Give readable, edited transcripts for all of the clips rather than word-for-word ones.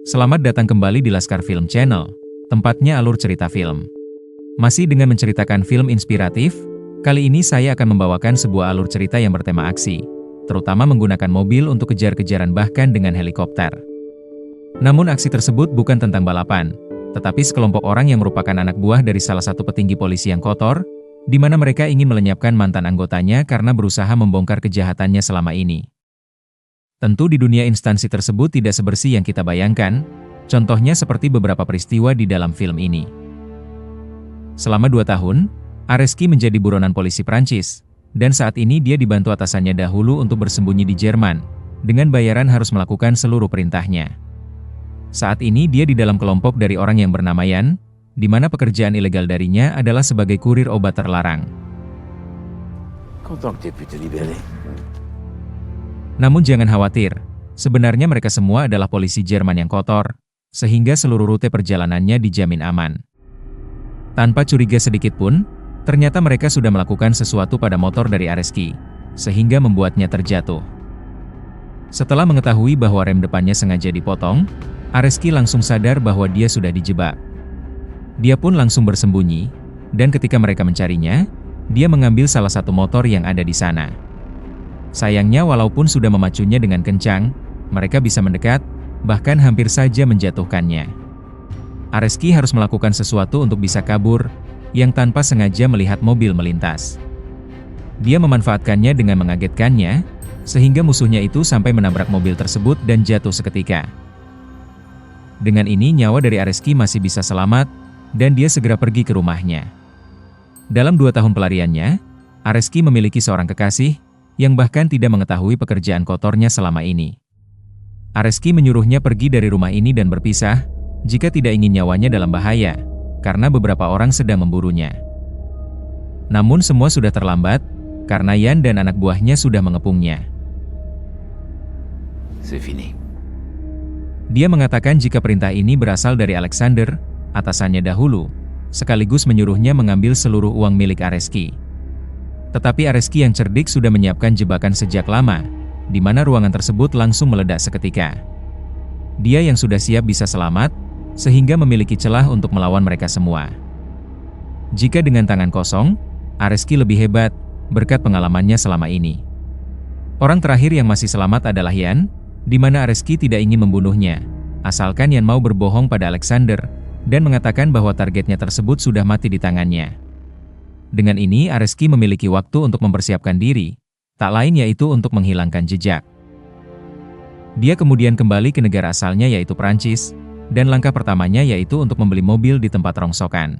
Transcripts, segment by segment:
Selamat datang kembali di Laskar Film Channel, tempatnya alur cerita film. Masih dengan menceritakan film inspiratif, kali ini saya akan membawakan sebuah alur cerita yang bertema aksi, terutama menggunakan mobil untuk kejar-kejaran bahkan dengan helikopter. Namun aksi tersebut bukan tentang balapan, tetapi sekelompok orang yang merupakan anak buah dari salah satu petinggi polisi yang kotor, di mana mereka ingin melenyapkan mantan anggotanya karena berusaha membongkar kejahatannya selama ini. Tentu di dunia instansi tersebut tidak sebersih yang kita bayangkan, contohnya seperti beberapa peristiwa di dalam film ini. Selama 2 tahun, Areski menjadi buronan polisi Prancis, dan saat ini dia dibantu atasannya dahulu untuk bersembunyi di Jerman, dengan bayaran harus melakukan seluruh perintahnya. Saat ini dia di dalam kelompok dari orang yang bernama Yan, di mana pekerjaan ilegal darinya adalah sebagai kurir obat terlarang. Namun jangan khawatir, sebenarnya mereka semua adalah polisi Jerman yang kotor, sehingga seluruh rute perjalanannya dijamin aman. Tanpa curiga sedikit pun, ternyata mereka sudah melakukan sesuatu pada motor dari Areski, sehingga membuatnya terjatuh. Setelah mengetahui bahwa rem depannya sengaja dipotong, Areski langsung sadar bahwa dia sudah dijebak. Dia pun langsung bersembunyi, dan ketika mereka mencarinya, dia mengambil salah satu motor yang ada di sana. Sayangnya walaupun sudah memacunya dengan kencang, mereka bisa mendekat, bahkan hampir saja menjatuhkannya. Areski harus melakukan sesuatu untuk bisa kabur, yang tanpa sengaja melihat mobil melintas. Dia memanfaatkannya dengan mengagetkannya, sehingga musuhnya itu sampai menabrak mobil tersebut dan jatuh seketika. Dengan ini nyawa dari Areski masih bisa selamat, dan dia segera pergi ke rumahnya. Dalam 2 tahun pelariannya, Areski memiliki seorang kekasih, yang bahkan tidak mengetahui pekerjaan kotornya selama ini. Areski menyuruhnya pergi dari rumah ini dan berpisah, jika tidak ingin nyawanya dalam bahaya, karena beberapa orang sedang memburunya. Namun semua sudah terlambat, karena Yan dan anak buahnya sudah mengepungnya. Dia mengatakan jika perintah ini berasal dari Alexander, atasannya dahulu, sekaligus menyuruhnya mengambil seluruh uang milik Areski. Tetapi Areski yang cerdik sudah menyiapkan jebakan sejak lama, di mana ruangan tersebut langsung meledak seketika. Dia yang sudah siap bisa selamat, sehingga memiliki celah untuk melawan mereka semua. Jika dengan tangan kosong, Areski lebih hebat, berkat pengalamannya selama ini. Orang terakhir yang masih selamat adalah Yan, di mana Areski tidak ingin membunuhnya, asalkan Yan mau berbohong pada Alexander, dan mengatakan bahwa targetnya tersebut sudah mati di tangannya. Dengan ini Areski memiliki waktu untuk mempersiapkan diri, tak lain yaitu untuk menghilangkan jejak. Dia kemudian kembali ke negara asalnya yaitu Prancis, dan langkah pertamanya yaitu untuk membeli mobil di tempat rongsokan.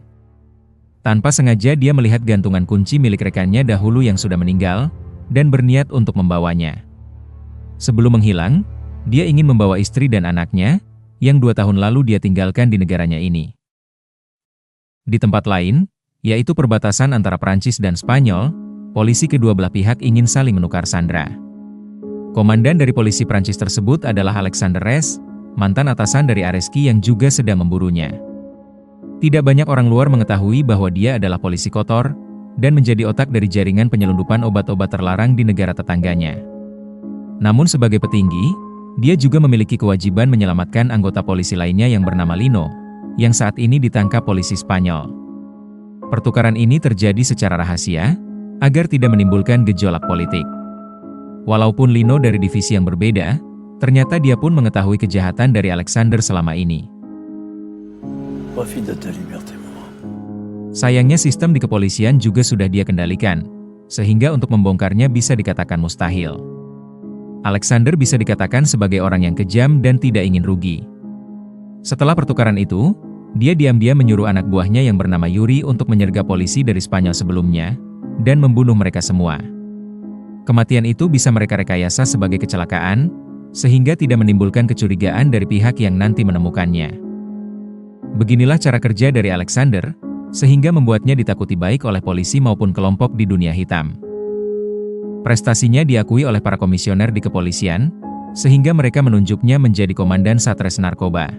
Tanpa sengaja dia melihat gantungan kunci milik rekannya dahulu yang sudah meninggal, dan berniat untuk membawanya. Sebelum menghilang, dia ingin membawa istri dan anaknya, yang 2 tahun lalu dia tinggalkan di negaranya ini. Di tempat lain, yaitu perbatasan antara Prancis dan Spanyol, polisi kedua belah pihak ingin saling menukar sandera. Komandan dari polisi Prancis tersebut adalah Alexander Reyes, mantan atasan dari Areski yang juga sedang memburunya. Tidak banyak orang luar mengetahui bahwa dia adalah polisi kotor, dan menjadi otak dari jaringan penyelundupan obat-obat terlarang di negara tetangganya. Namun sebagai petinggi, dia juga memiliki kewajiban menyelamatkan anggota polisi lainnya yang bernama Lino, yang saat ini ditangkap polisi Spanyol. Pertukaran ini terjadi secara rahasia, agar tidak menimbulkan gejolak politik. Walaupun Lino dari divisi yang berbeda, ternyata dia pun mengetahui kejahatan dari Alexander selama ini. Sayangnya sistem di kepolisian juga sudah dia kendalikan, sehingga untuk membongkarnya bisa dikatakan mustahil. Alexander bisa dikatakan sebagai orang yang kejam dan tidak ingin rugi. Setelah pertukaran itu, dia diam-diam menyuruh anak buahnya yang bernama Yuri untuk menyergap polisi dari Spanyol sebelumnya, dan membunuh mereka semua. Kematian itu bisa mereka rekayasa sebagai kecelakaan, sehingga tidak menimbulkan kecurigaan dari pihak yang nanti menemukannya. Beginilah cara kerja dari Alexander, sehingga membuatnya ditakuti baik oleh polisi maupun kelompok di dunia hitam. Prestasinya diakui oleh para komisioner di kepolisian, sehingga mereka menunjuknya menjadi komandan Satres Narkoba.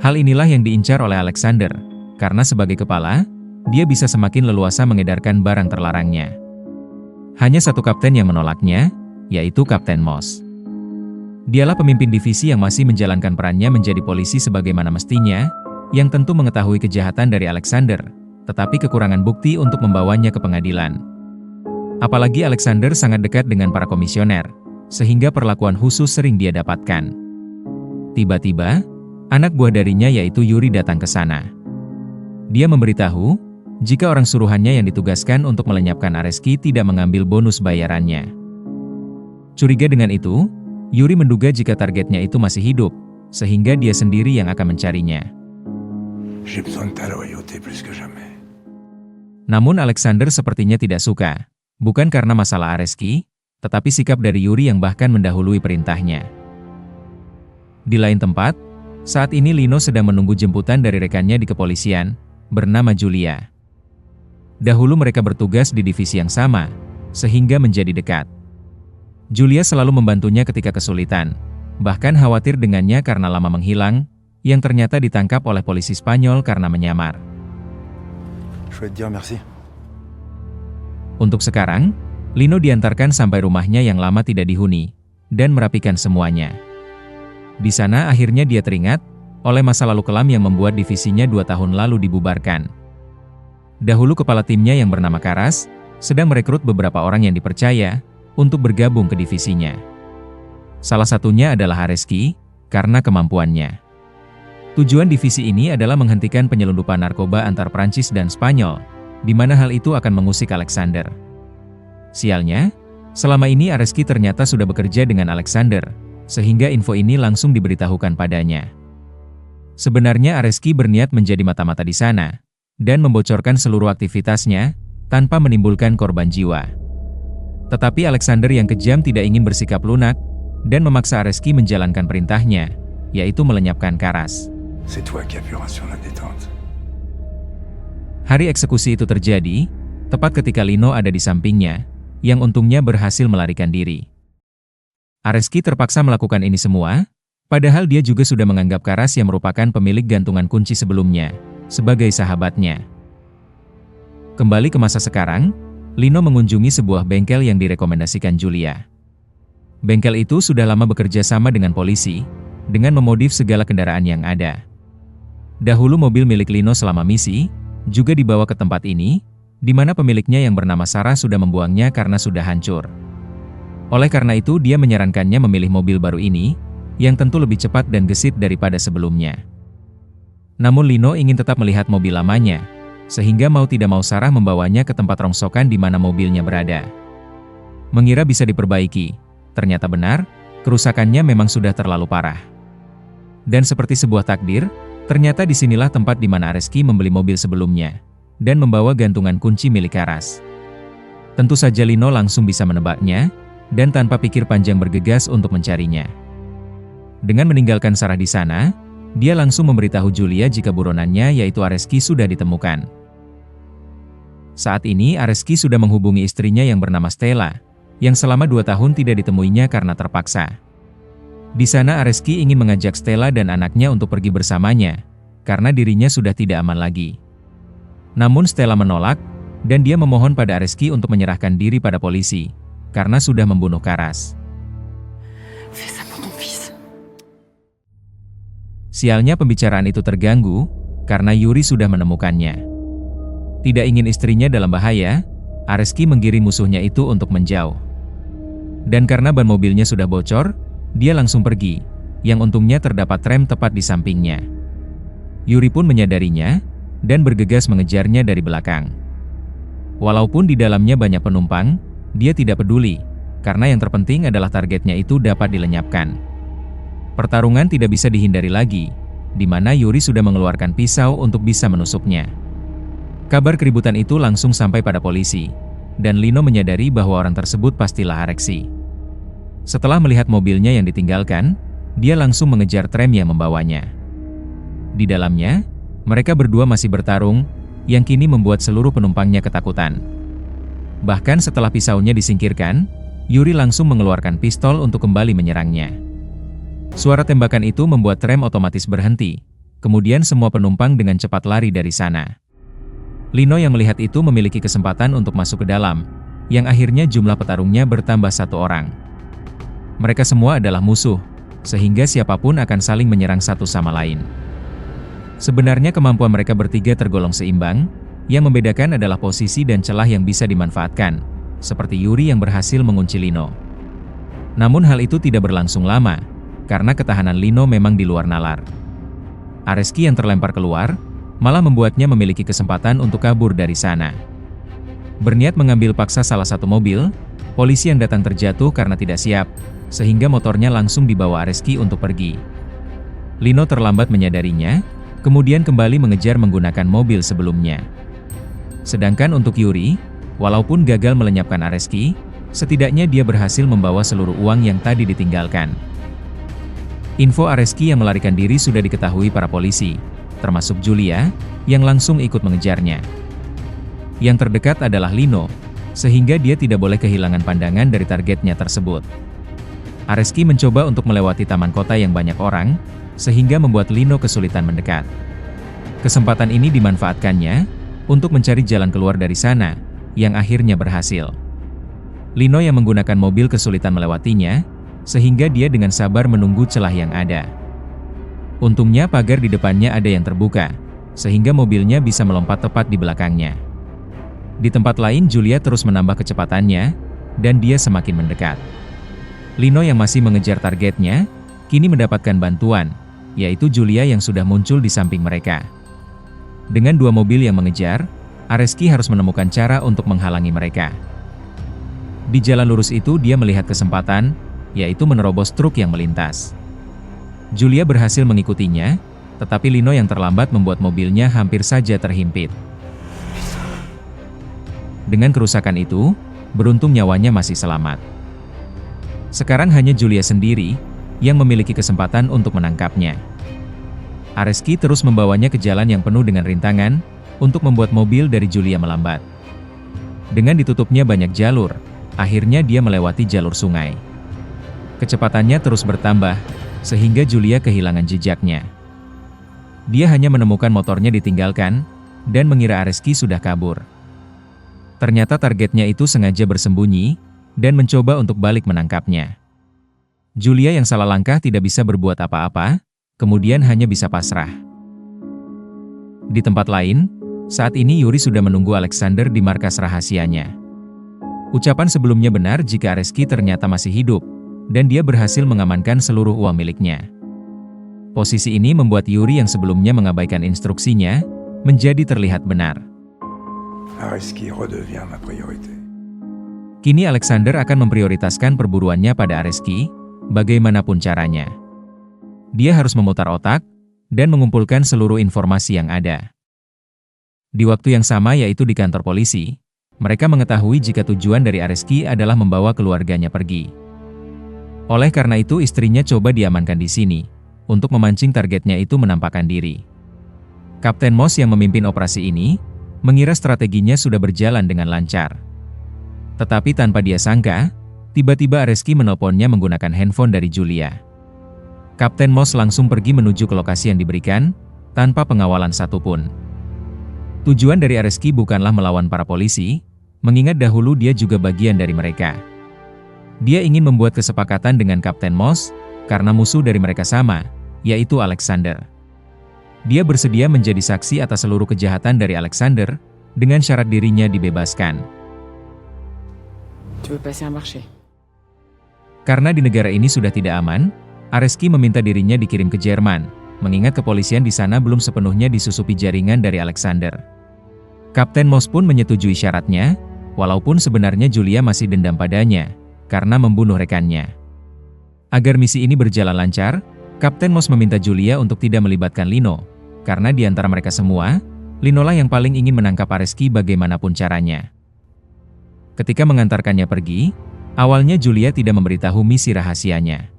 Hal inilah yang diincar oleh Alexander, karena sebagai kepala, dia bisa semakin leluasa mengedarkan barang terlarangnya. Hanya satu kapten yang menolaknya, yaitu Kapten Moss. Dialah pemimpin divisi yang masih menjalankan perannya menjadi polisi sebagaimana mestinya, yang tentu mengetahui kejahatan dari Alexander, tetapi kekurangan bukti untuk membawanya ke pengadilan. Apalagi Alexander sangat dekat dengan para komisioner, sehingga perlakuan khusus sering dia dapatkan. Tiba-tiba, anak buah darinya yaitu Yuri datang ke sana. Dia memberitahu, jika orang suruhannya yang ditugaskan untuk melenyapkan Areski tidak mengambil bonus bayarannya. Curiga dengan itu, Yuri menduga jika targetnya itu masih hidup, sehingga dia sendiri yang akan mencarinya. Namun Alexander sepertinya tidak suka, bukan karena masalah Areski, tetapi sikap dari Yuri yang bahkan mendahului perintahnya. Di lain tempat, saat ini Lino sedang menunggu jemputan dari rekannya di kepolisian, bernama Julia. Dahulu mereka bertugas di divisi yang sama, sehingga menjadi dekat. Julia selalu membantunya ketika kesulitan, bahkan khawatir dengannya karena lama menghilang, yang ternyata ditangkap oleh polisi Spanyol karena menyamar. Untuk sekarang, Lino diantarkan sampai rumahnya yang lama tidak dihuni, dan merapikan semuanya. Di sana akhirnya dia teringat, oleh masa lalu kelam yang membuat divisinya 2 tahun lalu dibubarkan. Dahulu kepala timnya yang bernama Karas, sedang merekrut beberapa orang yang dipercaya, untuk bergabung ke divisinya. Salah satunya adalah Areski, karena kemampuannya. Tujuan divisi ini adalah menghentikan penyelundupan narkoba antar Prancis dan Spanyol, di mana hal itu akan mengusik Alexander. Sialnya, selama ini Areski ternyata sudah bekerja dengan Alexander, sehingga info ini langsung diberitahukan padanya. Sebenarnya Areski berniat menjadi mata-mata di sana, dan membocorkan seluruh aktivitasnya, tanpa menimbulkan korban jiwa. Tetapi Alexander yang kejam tidak ingin bersikap lunak, dan memaksa Areski menjalankan perintahnya, yaitu melenyapkan Karas. Hari eksekusi itu terjadi, tepat ketika Lino ada di sampingnya, yang untungnya berhasil melarikan diri. Areski terpaksa melakukan ini semua, padahal dia juga sudah menganggap Karas yang merupakan pemilik gantungan kunci sebelumnya, sebagai sahabatnya. Kembali ke masa sekarang, Lino mengunjungi sebuah bengkel yang direkomendasikan Julia. Bengkel itu sudah lama bekerja sama dengan polisi, dengan memodif segala kendaraan yang ada. Dahulu mobil milik Lino selama misi, juga dibawa ke tempat ini, di mana pemiliknya yang bernama Sarah sudah membuangnya karena sudah hancur. Oleh karena itu dia menyarankannya memilih mobil baru ini, yang tentu lebih cepat dan gesit daripada sebelumnya. Namun Lino ingin tetap melihat mobil lamanya, sehingga mau tidak mau Sarah membawanya ke tempat rongsokan di mana mobilnya berada. Mengira bisa diperbaiki, ternyata benar, kerusakannya memang sudah terlalu parah. Dan seperti sebuah takdir, ternyata disinilah tempat di mana Areski membeli mobil sebelumnya, dan membawa gantungan kunci milik Karas. Tentu saja Lino langsung bisa menebaknya, dan tanpa pikir panjang bergegas untuk mencarinya. Dengan meninggalkan Sarah di sana, dia langsung memberitahu Julia jika buronannya yaitu Areski sudah ditemukan. Saat ini Areski sudah menghubungi istrinya yang bernama Stella, yang selama 2 tahun tidak ditemuinya karena terpaksa. Di sana Areski ingin mengajak Stella dan anaknya untuk pergi bersamanya, karena dirinya sudah tidak aman lagi. Namun Stella menolak, dan dia memohon pada Areski untuk menyerahkan diri pada polisi, karena sudah membunuh Karas. Sialnya pembicaraan itu terganggu, karena Yuri sudah menemukannya. Tidak ingin istrinya dalam bahaya, Areski menggiring musuhnya itu untuk menjauh. Dan karena ban mobilnya sudah bocor, dia langsung pergi, yang untungnya terdapat rem tepat di sampingnya. Yuri pun menyadarinya, dan bergegas mengejarnya dari belakang. Walaupun di dalamnya banyak penumpang, dia tidak peduli, karena yang terpenting adalah targetnya itu dapat dilenyapkan. Pertarungan tidak bisa dihindari lagi, di mana Yuri sudah mengeluarkan pisau untuk bisa menusuknya. Kabar keributan itu langsung sampai pada polisi, dan Lino menyadari bahwa orang tersebut pastilah Areski. Setelah melihat mobilnya yang ditinggalkan, dia langsung mengejar tram yang membawanya. Di dalamnya, mereka berdua masih bertarung, yang kini membuat seluruh penumpangnya ketakutan. Bahkan setelah pisaunya disingkirkan, Yuri langsung mengeluarkan pistol untuk kembali menyerangnya. Suara tembakan itu membuat tram otomatis berhenti, kemudian semua penumpang dengan cepat lari dari sana. Lino yang melihat itu memiliki kesempatan untuk masuk ke dalam, yang akhirnya jumlah petarungnya bertambah 1 orang. Mereka semua adalah musuh, sehingga siapapun akan saling menyerang satu sama lain. Sebenarnya kemampuan mereka bertiga tergolong seimbang, yang membedakan adalah posisi dan celah yang bisa dimanfaatkan, seperti Yuri yang berhasil mengunci Lino. Namun hal itu tidak berlangsung lama, karena ketahanan Lino memang di luar nalar. Areski yang terlempar keluar, malah membuatnya memiliki kesempatan untuk kabur dari sana. Berniat mengambil paksa salah satu mobil, polisi yang datang terjatuh karena tidak siap, sehingga motornya langsung dibawa Areski untuk pergi. Lino terlambat menyadarinya, kemudian kembali mengejar menggunakan mobil sebelumnya. Sedangkan untuk Yuri, walaupun gagal melenyapkan Areski, setidaknya dia berhasil membawa seluruh uang yang tadi ditinggalkan. Info Areski yang melarikan diri sudah diketahui para polisi, termasuk Julia, yang langsung ikut mengejarnya. Yang terdekat adalah Lino, sehingga dia tidak boleh kehilangan pandangan dari targetnya tersebut. Areski mencoba untuk melewati taman kota yang banyak orang, sehingga membuat Lino kesulitan mendekat. Kesempatan ini dimanfaatkannya untuk mencari jalan keluar dari sana, yang akhirnya berhasil. Lino yang menggunakan mobil kesulitan melewatinya, sehingga dia dengan sabar menunggu celah yang ada. Untungnya pagar di depannya ada yang terbuka, sehingga mobilnya bisa melompat tepat di belakangnya. Di tempat lain Julia terus menambah kecepatannya, dan dia semakin mendekat. Lino yang masih mengejar targetnya, kini mendapatkan bantuan, yaitu Julia yang sudah muncul di samping mereka. Dengan 2 mobil yang mengejar, Areski harus menemukan cara untuk menghalangi mereka. Di jalan lurus itu dia melihat kesempatan, yaitu menerobos truk yang melintas. Julia berhasil mengikutinya, tetapi Lino yang terlambat membuat mobilnya hampir saja terhimpit. Dengan kerusakan itu, beruntung nyawanya masih selamat. Sekarang hanya Julia sendiri yang memiliki kesempatan untuk menangkapnya. Areski terus membawanya ke jalan yang penuh dengan rintangan untuk membuat mobil dari Julia melambat. Dengan ditutupnya banyak jalur, akhirnya dia melewati jalur sungai. Kecepatannya terus bertambah, sehingga Julia kehilangan jejaknya. Dia hanya menemukan motornya ditinggalkan, dan mengira Areski sudah kabur. Ternyata targetnya itu sengaja bersembunyi, dan mencoba untuk balik menangkapnya. Julia yang salah langkah tidak bisa berbuat apa-apa, kemudian hanya bisa pasrah. Di tempat lain, saat ini Yuri sudah menunggu Alexander di markas rahasianya. Ucapan sebelumnya benar jika Areski ternyata masih hidup, dan dia berhasil mengamankan seluruh uang miliknya. Posisi ini membuat Yuri yang sebelumnya mengabaikan instruksinya, menjadi terlihat benar. Areski redevient ma priorité. Kini Alexander akan memprioritaskan perburuannya pada Areski, bagaimanapun caranya. Dia harus memutar otak, dan mengumpulkan seluruh informasi yang ada. Di waktu yang sama yaitu di kantor polisi, mereka mengetahui jika tujuan dari Areski adalah membawa keluarganya pergi. Oleh karena itu istrinya coba diamankan di sini, untuk memancing targetnya itu menampakkan diri. Kapten Moss yang memimpin operasi ini, mengira strateginya sudah berjalan dengan lancar. Tetapi tanpa dia sangka, tiba-tiba Areski menelponnya menggunakan handphone dari Julia. Kapten Moss langsung pergi menuju ke lokasi yang diberikan, tanpa pengawalan satupun. Tujuan dari Areski bukanlah melawan para polisi, mengingat dahulu dia juga bagian dari mereka. Dia ingin membuat kesepakatan dengan Kapten Moss, karena musuh dari mereka sama, yaitu Alexander. Dia bersedia menjadi saksi atas seluruh kejahatan dari Alexander, dengan syarat dirinya dibebaskan. Tu veux passer un marché? Karena di negara ini sudah tidak aman, Areski meminta dirinya dikirim ke Jerman, mengingat kepolisian di sana belum sepenuhnya disusupi jaringan dari Alexander. Kapten Moss pun menyetujui syaratnya, walaupun sebenarnya Julia masih dendam padanya, karena membunuh rekannya. Agar misi ini berjalan lancar, Kapten Moss meminta Julia untuk tidak melibatkan Lino, karena di antara mereka semua, Lino lah yang paling ingin menangkap Areski bagaimanapun caranya. Ketika mengantarkannya pergi, awalnya Julia tidak memberitahu misi rahasianya.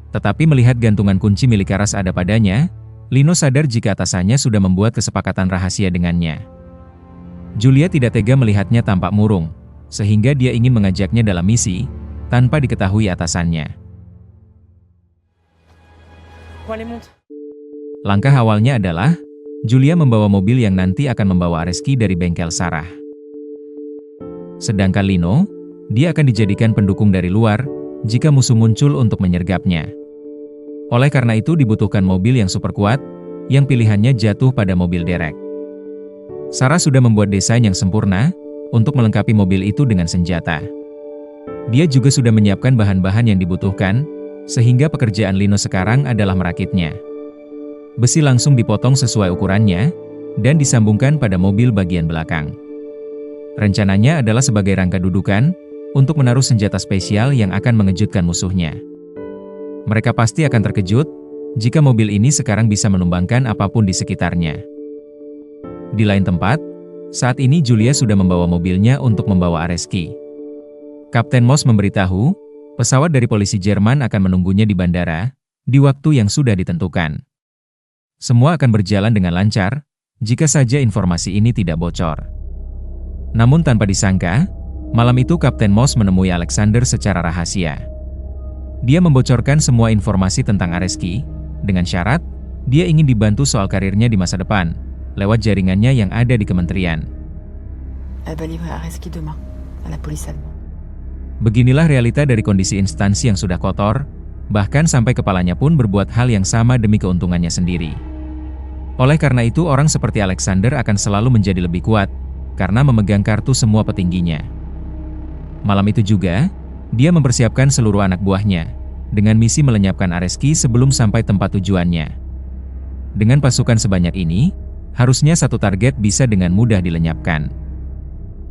Tetapi melihat gantungan kunci milik Aras ada padanya, Lino sadar jika atasannya sudah membuat kesepakatan rahasia dengannya. Julia tidak tega melihatnya tampak murung, sehingga dia ingin mengajaknya dalam misi, tanpa diketahui atasannya. Langkah awalnya adalah, Julia membawa mobil yang nanti akan membawa Areski dari bengkel Sarah. Sedangkan Lino, dia akan dijadikan pendukung dari luar jika musuh muncul untuk menyergapnya. Oleh karena itu dibutuhkan mobil yang super kuat, yang pilihannya jatuh pada mobil derek. Sarah sudah membuat desain yang sempurna untuk melengkapi mobil itu dengan senjata. Dia juga sudah menyiapkan bahan-bahan yang dibutuhkan, sehingga pekerjaan Lino sekarang adalah merakitnya. Besi langsung dipotong sesuai ukurannya, dan disambungkan pada mobil bagian belakang. Rencananya adalah sebagai rangka dudukan, untuk menaruh senjata spesial yang akan mengejutkan musuhnya. Mereka pasti akan terkejut, jika mobil ini sekarang bisa menumbangkan apapun di sekitarnya. Di lain tempat, saat ini Julia sudah membawa mobilnya untuk membawa Areski. Kapten Moss memberitahu, pesawat dari polisi Jerman akan menunggunya di bandara, di waktu yang sudah ditentukan. Semua akan berjalan dengan lancar, jika saja informasi ini tidak bocor. Namun tanpa disangka, malam itu Kapten Moss menemui Alexander secara rahasia. Dia membocorkan semua informasi tentang Areski, dengan syarat, dia ingin dibantu soal karirnya di masa depan, lewat jaringannya yang ada di kementerian. Beginilah realita dari kondisi instansi yang sudah kotor, bahkan sampai kepalanya pun berbuat hal yang sama demi keuntungannya sendiri. Oleh karena itu orang seperti Alexander akan selalu menjadi lebih kuat, karena memegang kartu semua petingginya. Malam itu juga, dia mempersiapkan seluruh anak buahnya, dengan misi melenyapkan Areski sebelum sampai tempat tujuannya. Dengan pasukan sebanyak ini, harusnya satu target bisa dengan mudah dilenyapkan.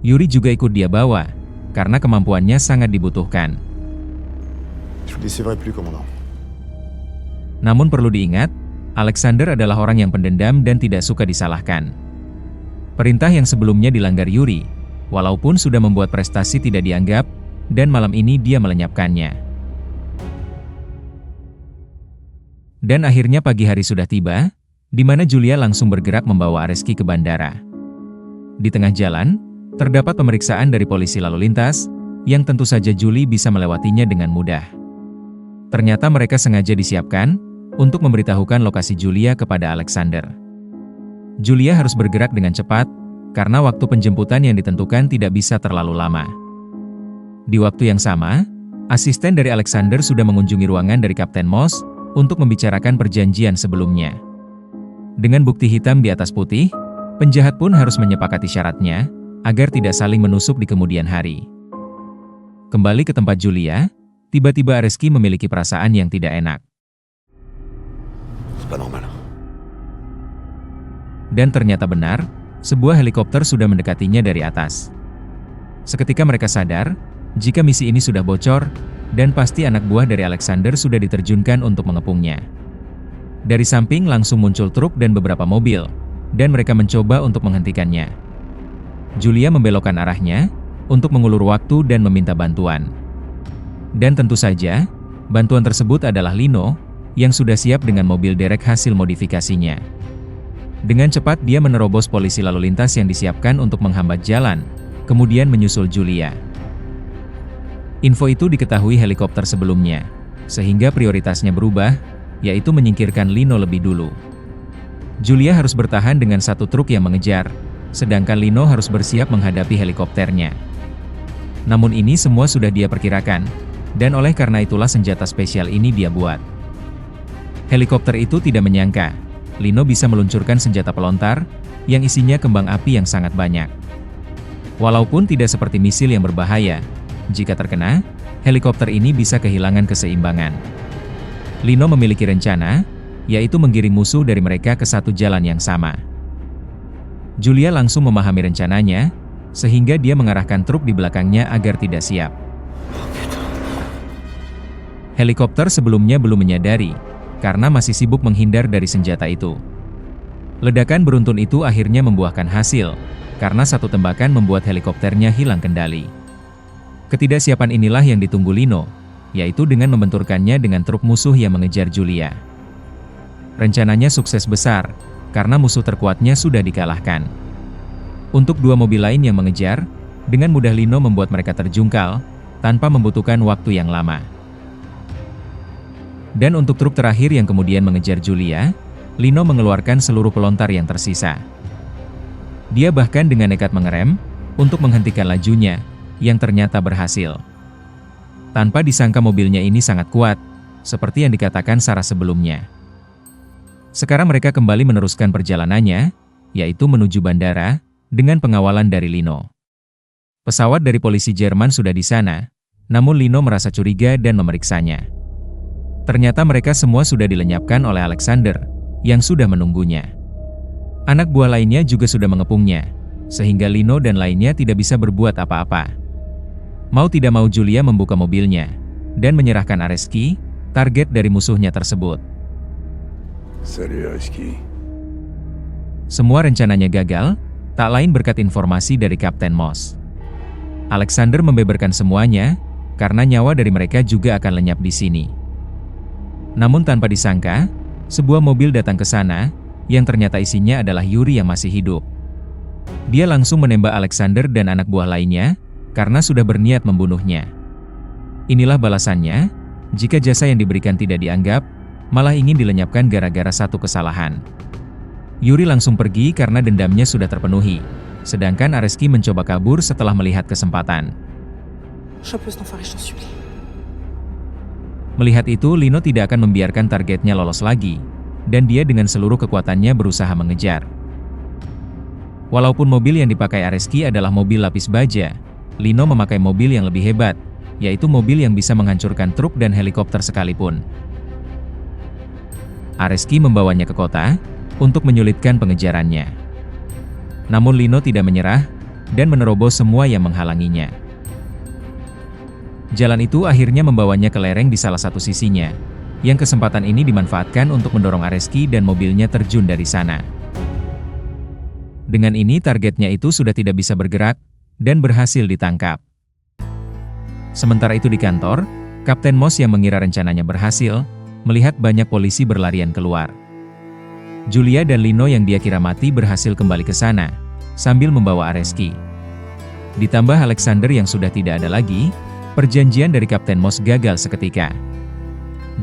Yuri juga ikut dia bawa, karena kemampuannya sangat dibutuhkan. Namun perlu diingat, Alexander adalah orang yang pendendam dan tidak suka disalahkan. Perintah yang sebelumnya dilanggar Yuri, walaupun sudah membuat prestasi tidak dianggap, dan malam ini dia melenyapkannya. Dan akhirnya pagi hari sudah tiba, di mana Julia langsung bergerak membawa Areski ke bandara. Di tengah jalan, terdapat pemeriksaan dari polisi lalu lintas, yang tentu saja Julie bisa melewatinya dengan mudah. Ternyata mereka sengaja disiapkan, untuk memberitahukan lokasi Julia kepada Alexander. Julia harus bergerak dengan cepat, karena waktu penjemputan yang ditentukan tidak bisa terlalu lama. Di waktu yang sama, asisten dari Alexander sudah mengunjungi ruangan dari Kapten Moss, untuk membicarakan perjanjian sebelumnya. Dengan bukti hitam di atas putih, penjahat pun harus menyepakati syaratnya, agar tidak saling menusuk di kemudian hari. Kembali ke tempat Julia, tiba-tiba Areski memiliki perasaan yang tidak enak. Dan ternyata benar, sebuah helikopter sudah mendekatinya dari atas. Seketika mereka sadar, jika misi ini sudah bocor, dan pasti anak buah dari Alexander sudah diterjunkan untuk mengepungnya. Dari samping langsung muncul truk dan beberapa mobil, dan mereka mencoba untuk menghentikannya. Julia membelokkan arahnya, untuk mengulur waktu dan meminta bantuan. Dan tentu saja, bantuan tersebut adalah Lino, yang sudah siap dengan mobil derek hasil modifikasinya. Dengan cepat dia menerobos polisi lalu lintas yang disiapkan untuk menghambat jalan, kemudian menyusul Julia. Info itu diketahui helikopter sebelumnya, sehingga prioritasnya berubah, yaitu menyingkirkan Lino lebih dulu. Julia harus bertahan dengan satu truk yang mengejar, sedangkan Lino harus bersiap menghadapi helikopternya. Namun ini semua sudah dia perkirakan, dan oleh karena itulah senjata spesial ini dia buat. Helikopter itu tidak menyangka, Lino bisa meluncurkan senjata pelontar, yang isinya kembang api yang sangat banyak. Walaupun tidak seperti misil yang berbahaya, jika terkena, helikopter ini bisa kehilangan keseimbangan. Lino memiliki rencana, yaitu menggiring musuh dari mereka ke satu jalan yang sama. Julia langsung memahami rencananya, sehingga dia mengarahkan truk di belakangnya agar tidak siap. Helikopter sebelumnya belum menyadari, karena masih sibuk menghindar dari senjata itu. Ledakan beruntun itu akhirnya membuahkan hasil, karena satu tembakan membuat helikopternya hilang kendali. Ketidaksiapan inilah yang ditunggu Lino, yaitu dengan membenturkannya dengan truk musuh yang mengejar Julia. Rencananya sukses besar, karena musuh terkuatnya sudah dikalahkan. Untuk dua mobil lain yang mengejar, dengan mudah Lino membuat mereka terjungkal, tanpa membutuhkan waktu yang lama. Dan untuk truk terakhir yang kemudian mengejar Julia, Lino mengeluarkan seluruh pelontar yang tersisa. Dia bahkan dengan nekat mengerem, untuk menghentikan lajunya, yang ternyata berhasil. Tanpa disangka mobilnya ini sangat kuat, seperti yang dikatakan Sarah sebelumnya. Sekarang mereka kembali meneruskan perjalanannya, yaitu menuju bandara, dengan pengawalan dari Lino. Pesawat dari polisi Jerman sudah di sana, namun Lino merasa curiga dan memeriksanya. Ternyata mereka semua sudah dilenyapkan oleh Alexander, yang sudah menunggunya. Anak buah lainnya juga sudah mengepungnya, sehingga Lino dan lainnya tidak bisa berbuat apa-apa. Mau tidak mau Julia membuka mobilnya, dan menyerahkan Areski, target dari musuhnya tersebut. Salut Areski. Semua rencananya gagal, tak lain berkat informasi dari Kapten Moss. Alexander membeberkan semuanya, karena nyawa dari mereka juga akan lenyap di sini. Namun tanpa disangka, sebuah mobil datang ke sana, yang ternyata isinya adalah Yuri yang masih hidup. Dia langsung menembak Alexander dan anak buah lainnya, karena sudah berniat membunuhnya. Inilah balasannya, jika jasa yang diberikan tidak dianggap, malah ingin dilenyapkan gara-gara satu kesalahan. Yuri langsung pergi karena dendamnya sudah terpenuhi, sedangkan Areski mencoba kabur setelah melihat kesempatan. Melihat itu, Lino tidak akan membiarkan targetnya lolos lagi, dan dia dengan seluruh kekuatannya berusaha mengejar. Walaupun mobil yang dipakai Areski adalah mobil lapis baja, Lino memakai mobil yang lebih hebat, yaitu mobil yang bisa menghancurkan truk dan helikopter sekalipun. Areski membawanya ke kota, untuk menyulitkan pengejarannya. Namun Lino tidak menyerah, dan menerobos semua yang menghalanginya. Jalan itu akhirnya membawanya ke lereng di salah satu sisinya, yang kesempatan ini dimanfaatkan untuk mendorong Areski dan mobilnya terjun dari sana. Dengan ini targetnya itu sudah tidak bisa bergerak, dan berhasil ditangkap. Sementara itu di kantor, Kapten Moss yang mengira rencananya berhasil, melihat banyak polisi berlarian keluar. Julia dan Lino yang dia kira mati berhasil kembali ke sana, sambil membawa Areski. Ditambah Alexander yang sudah tidak ada lagi, perjanjian dari Kapten Moss gagal seketika.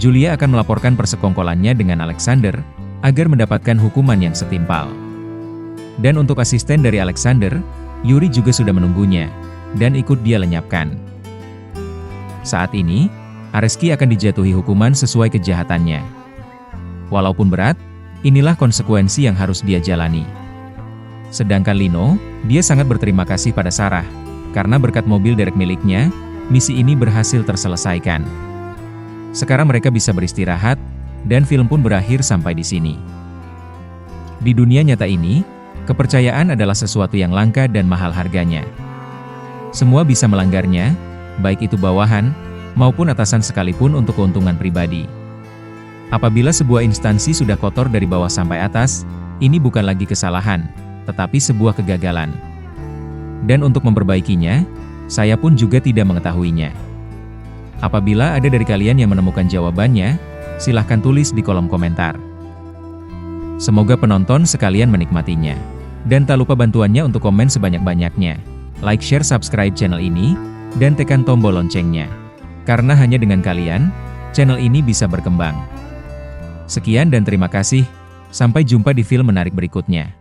Julia akan melaporkan persekongkolannya dengan Alexander, agar mendapatkan hukuman yang setimpal. Dan untuk asisten dari Alexander, Yuri juga sudah menunggunya, dan ikut dia lenyapkan. Saat ini, Areski akan dijatuhi hukuman sesuai kejahatannya. Walaupun berat, inilah konsekuensi yang harus dia jalani. Sedangkan Lino, dia sangat berterima kasih pada Sarah, karena berkat mobil derek miliknya, misi ini berhasil terselesaikan. Sekarang mereka bisa beristirahat, dan film pun berakhir sampai di sini. Di dunia nyata ini, kepercayaan adalah sesuatu yang langka dan mahal harganya. Semua bisa melanggarnya, baik itu bawahan, maupun atasan sekalipun untuk keuntungan pribadi. Apabila sebuah instansi sudah kotor dari bawah sampai atas, ini bukan lagi kesalahan, tetapi sebuah kegagalan. Dan untuk memperbaikinya, saya pun juga tidak mengetahuinya. Apabila ada dari kalian yang menemukan jawabannya, silahkan tulis di kolom komentar. Semoga penonton sekalian menikmatinya. Dan tak lupa bantuannya untuk komen sebanyak-banyaknya. Like, share, subscribe channel ini, dan tekan tombol loncengnya. Karena hanya dengan kalian, channel ini bisa berkembang. Sekian dan terima kasih, sampai jumpa di film menarik berikutnya.